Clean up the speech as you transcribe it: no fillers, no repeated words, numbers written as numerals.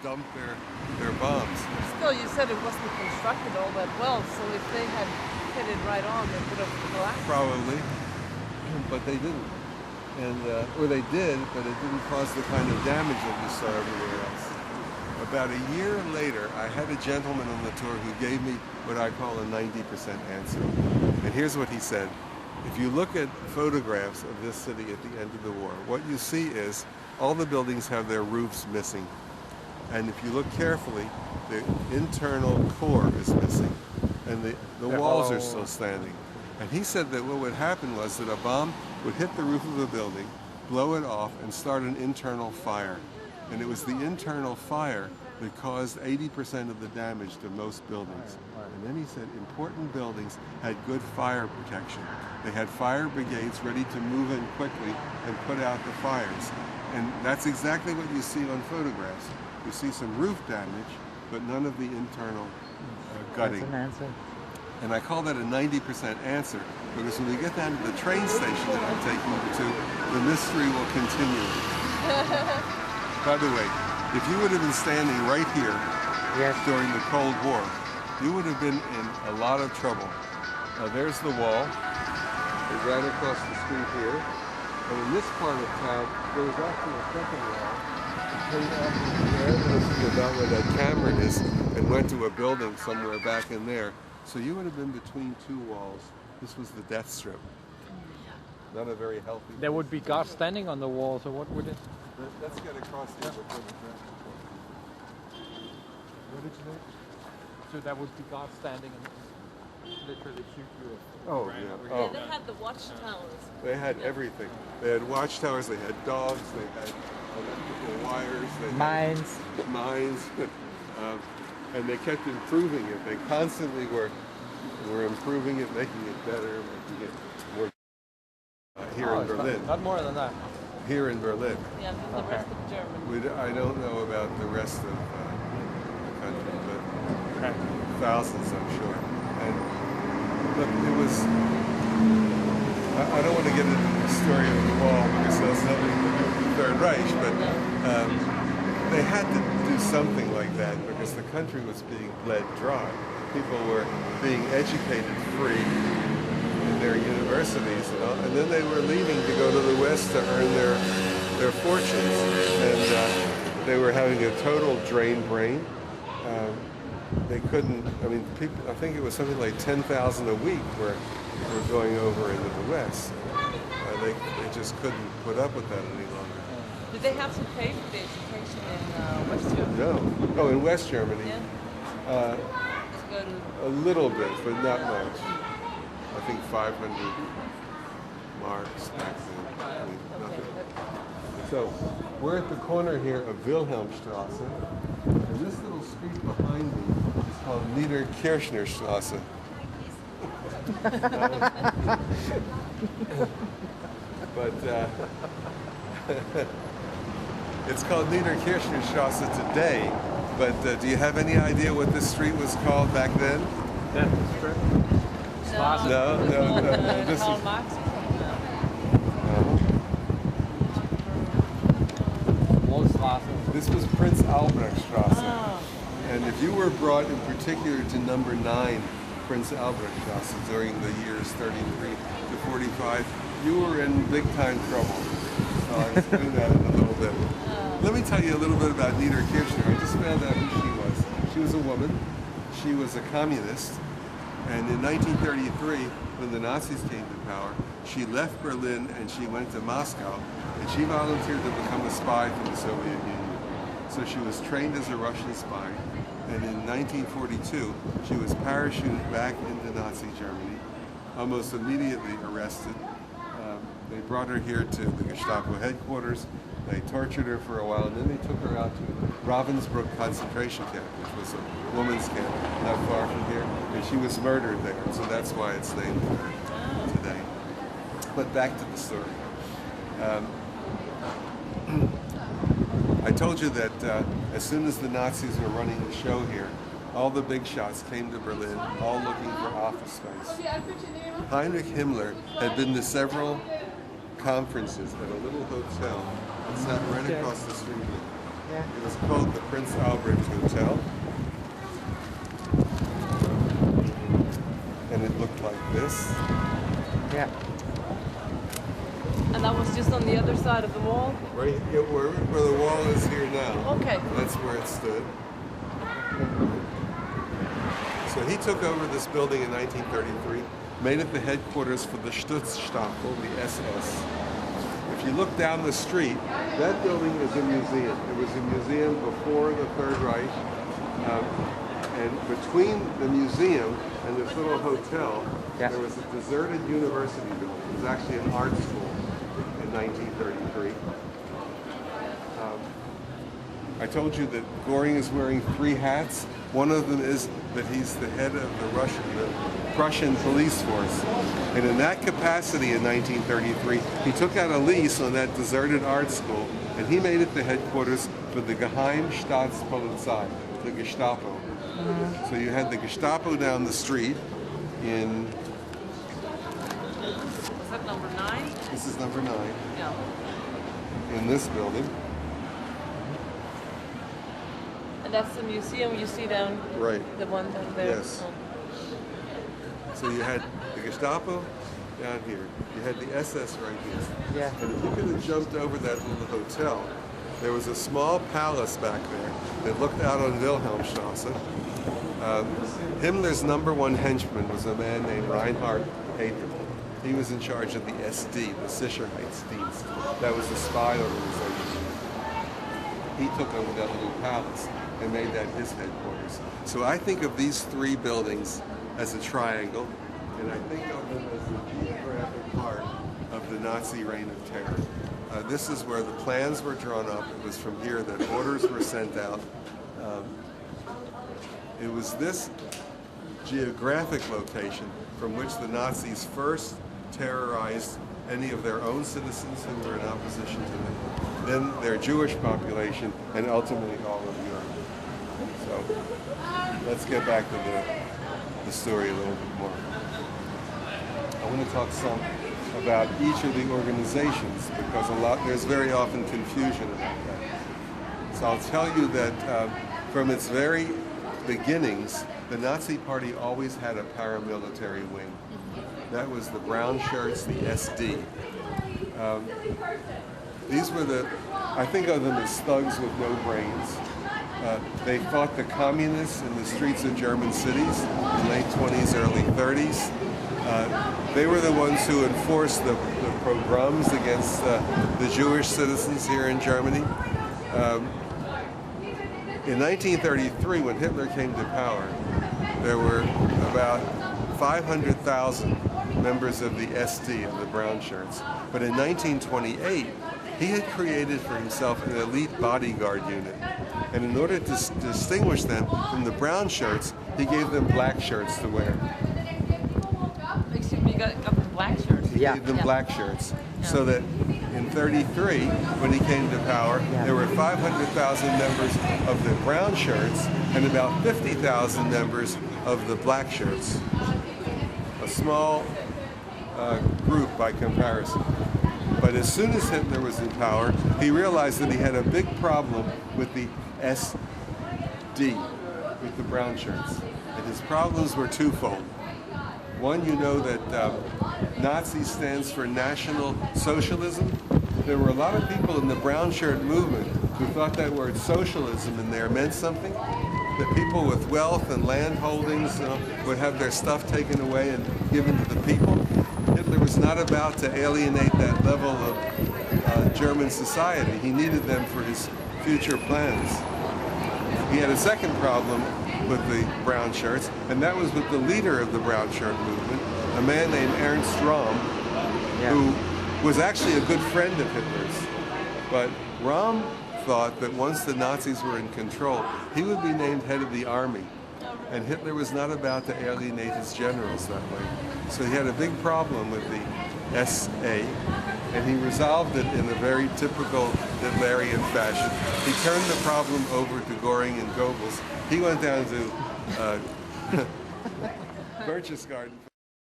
dump their bombs. Still, you said it wasn't constructed all that well, so if they had hit it right on, it would have collapsed. Probably, but they didn't. And or they did, but it didn't cause the kind of damage that you saw everywhere else. About a year later, I had a gentleman on the tour who gave me what I call a 90% answer. And here's what he said. If you look at photographs of this city at the end of the war, what you see is all the buildings have their roofs missing. And if you look carefully, the internal core is missing. And the walls are still standing. And he said that what would happen was that a bomb would hit the roof of the building, blow it off, and start an internal fire. And it was the internal fire that caused 80% of the damage to most buildings. And then he said important buildings had good fire protection. They had fire brigades ready to move in quickly and put out the fires. And that's exactly what you see on photographs. You see some roof damage, but none of the internal gutting. That's an answer. And I call that a 90% answer, because when we get down to the train station that I'm taking you to, the mystery will continue. By the way, if you would have been standing right here during the Cold War, you would have been in a lot of trouble. There's the wall. It ran across the street here. And in this part of town, there was actually a second wall. It came off into there, and about where that Cameron is, and went to a building somewhere back in there. So you would have been between two walls. This was the death strip. Not a very healthy place. There would be guards standing on the wall, so what would it? Let's get across here before the draft. What did you say? So there would be guards standing and literally shoot you. Oh, ran yeah. over Oh. They had the watchtowers. They had everything. They had watchtowers, they had dogs, they had electrical wires, they Mines. had mines. And they kept improving it. They constantly were improving it, making it better, making it more here in Berlin. Not more than that. Here in Berlin. Yeah, and the rest of Germany. I don't know about the rest of the country, but thousands, I'm sure. And look, it was. I don't want to get into the story of the wall because that's nothing to do with the Third Reich, but they had to do something like that because the country was being bled dry. People were being educated free in their universities, and then they were leaving to go to the West to earn their fortunes, and they were having a total drained brain. They couldn't. I mean, people. I think it was something like 10,000 a week were going over into the West. They just couldn't put up with that any longer. Did they have to pay for the education in West Germany? No. Oh, in West Germany. Yeah. To go to... A little bit, but not much. I think 500 marks back then. I mean, nothing. So we're at the corner here of Wilhelmstrasse, and this little street behind me is called Niederkirchnerstrasse. But it's called Niederkirchnerstrasse today. But do you have any idea what this street was called back then? Death strip. No. This Karl is. Marx. This was Prince Albrechtstrasse. Oh. And if you were brought in particular to number 9 Prince Albrechtstrasse during the years 33 to 45, you were in big time trouble. I'll explain that in a little bit. Let me tell you a little bit about Niederkirchner. I just found out who she was. She was a woman. She was a communist. And in 1933, when the Nazis came to power, she left Berlin and she went to Moscow. And she volunteered to become a spy for the Soviet Union. So she was trained as a Russian spy. And in 1942, she was parachuted back into Nazi Germany, almost immediately arrested. They brought her here to the Gestapo headquarters. They tortured her for a while, and then they took her out to Ravensbrück concentration camp, which was a women's camp not far from here, and she was murdered there. So that's why it's named for her today. But back to the story. I told you that as soon as the Nazis were running the show here, all the big shots came to Berlin, all looking for office space. Heinrich Himmler had been to several conferences at a little hotel that sat right across the street here. Yeah. It was called the Prince Albert Hotel. And it looked like this. Yeah. And that was just on the other side of the wall? Right where the wall is here now. Okay. That's where it stood. So he took over this building in 1933, made it the headquarters for the Schutzstaffel, the SS. If you look down the street, that building is a museum. It was a museum before the Third Reich. And between the museum and this little hotel, there was a deserted university building. It was actually an art school in 1933. I told you that Göring is wearing 3 hats. One of them is that he's the head of the Prussian police force. And in that capacity in 1933, he took out a lease on that deserted art school, and he made it the headquarters for the Geheim Staatspolizei, the Gestapo. So you had the Gestapo down the street in... Was that number 9? This is number 9. Yeah. In this building. And that's the museum you see down, Right. the one down there. Yes. So you had the Gestapo down here. You had the SS right here. Yeah. And if you could have jumped over that little hotel, there was a small palace back there that looked out on Wilhelmstrasse. Himmler's #1 henchman was a man named Reinhard Heydrich. He was in charge of the SD, the Sicherheitsdienst. That was the spy organization. He took over that little palace and made that his headquarters. So I think of these 3 buildings as a triangle, and I think of them as the geographic part of the Nazi reign of terror. This is where the plans were drawn up. It was from here that orders were sent out. It was this geographic location from which the Nazis first terrorized any of their own citizens who were in opposition to them, then their Jewish population, and ultimately all of Europe. So let's get back to the story a little bit more. I want to talk some about each of the organizations because there's very often confusion about that. So I'll tell you that from its very beginnings, the Nazi Party always had a paramilitary wing. That was the brown shirts, the SD. These were I think of them as thugs with no brains. They fought the communists in the streets of German cities in the late 20s, early 30s. They were the ones who enforced the pogroms against the Jewish citizens here in Germany. In 1933, when Hitler came to power, there were about 500,000 members of the SD, of the brown shirts. But in 1928, he had created for himself an elite bodyguard unit. And in order to distinguish them from the brown shirts, he gave them black shirts to wear. Excuse me, you got them black shirts? He gave them black shirts. So that in 33, when he came to power, there were 500,000 members of the brown shirts and about 50,000 members of the black shirts. A small group by comparison. But as soon as Hitler was in power, he realized that he had a big problem with the SD, with the brown shirts. And his problems were twofold. One, you know that Nazi stands for National Socialism. There were a lot of people in the brown shirt movement who thought that word socialism in there meant something. That people with wealth and land holdings would have their stuff taken away and given to the people. Hitler was not about to alienate that level of German society. He needed them for his future plans. He had a second problem with the brown shirts, and that was with the leader of the brown shirt movement, a man named Ernst Röhm, who was actually a good friend of Hitler's. But Röhm thought that once the Nazis were in control, he would be named head of the army. And Hitler was not about to alienate his generals that way. So he had a big problem with the SA, and he resolved it in a very typical Hitlerian fashion. He turned the problem over to Göring and Goebbels. He went down to Berchtesgaden.